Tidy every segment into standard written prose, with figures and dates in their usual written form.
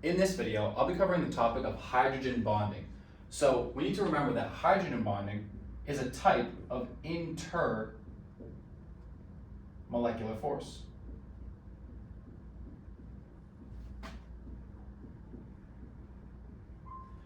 In this video, I'll be covering the topic of hydrogen bonding. So we need to remember that hydrogen bonding is a type of intermolecular force.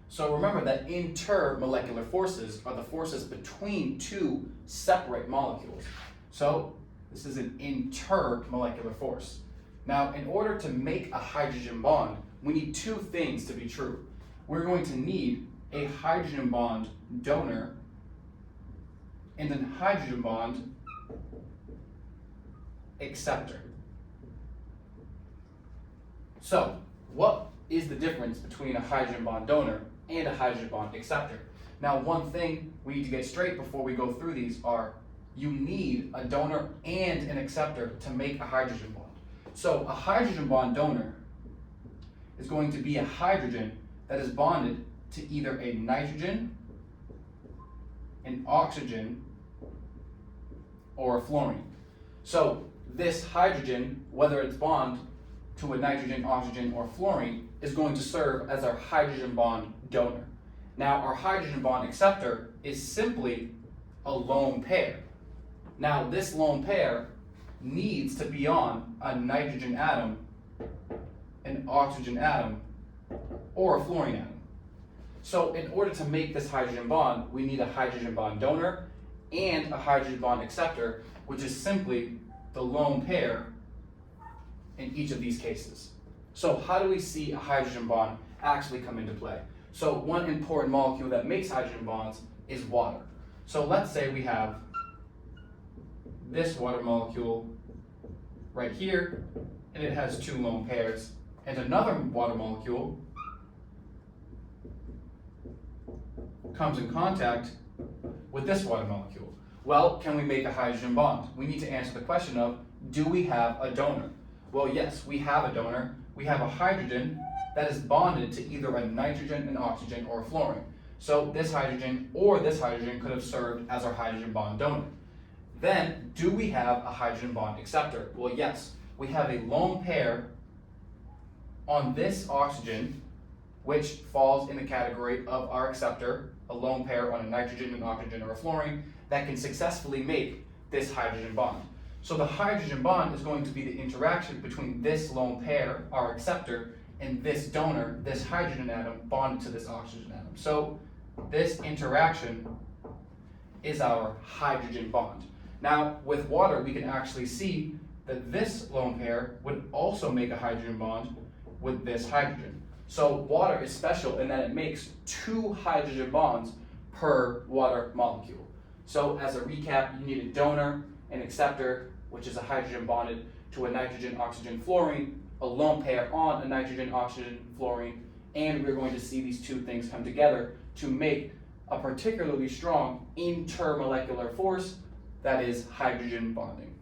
So remember that intermolecular forces are the forces between two separate molecules. So this is an intermolecular force. Now, in order to make a hydrogen bond, we need two things to be true. We're going to need a hydrogen bond donor and a hydrogen bond acceptor. So, what is the difference between a hydrogen bond donor and a hydrogen bond acceptor? Now, one thing we need to get straight before we go through these are you need a donor and an acceptor to make a hydrogen bond. So, a hydrogen bond donor is going to be a hydrogen that is bonded to either a nitrogen, an oxygen, or a fluorine. So, this hydrogen, whether it's bond to a nitrogen, oxygen, or fluorine, is going to serve as our hydrogen bond donor. Now, our hydrogen bond acceptor is simply a lone pair. Now, this lone pair needs to be on a nitrogen atom, an oxygen atom, or a fluorine atom. So, in order to make this hydrogen bond, we need a hydrogen bond donor and a hydrogen bond acceptor, which is simply the lone pair in each of these cases. So how do we see a hydrogen bond actually come into play? So one important molecule that makes hydrogen bonds is water. So let's say we have this water molecule right here, and it has two lone pairs, and another water molecule comes in contact with this water molecule. Well, can we make a hydrogen bond? We need to answer the question of, do we have a donor? Well, yes, we have a donor. We have a hydrogen that is bonded to either a nitrogen, an oxygen, or a fluorine. So this hydrogen or this hydrogen could have served as our hydrogen bond donor. Then, do we have a hydrogen bond acceptor? Well, yes, we have a lone pair on this oxygen, which falls in the category of our acceptor, a lone pair on a nitrogen, an oxygen, or a fluorine, that can successfully make this hydrogen bond. So the hydrogen bond is going to be the interaction between this lone pair, our acceptor, and this donor, this hydrogen atom, bonded to this oxygen atom. So this interaction is our hydrogen bond. Now, with water, we can actually see that this lone pair would also make a hydrogen bond with this hydrogen. So water is special in that it makes two hydrogen bonds per water molecule. So as a recap, you need a donor, an acceptor, which is a hydrogen bonded to a nitrogen, oxygen, fluorine, a lone pair on a nitrogen, oxygen, fluorine, and we're going to see these two things come together to make a particularly strong intermolecular force that is hydrogen bonding.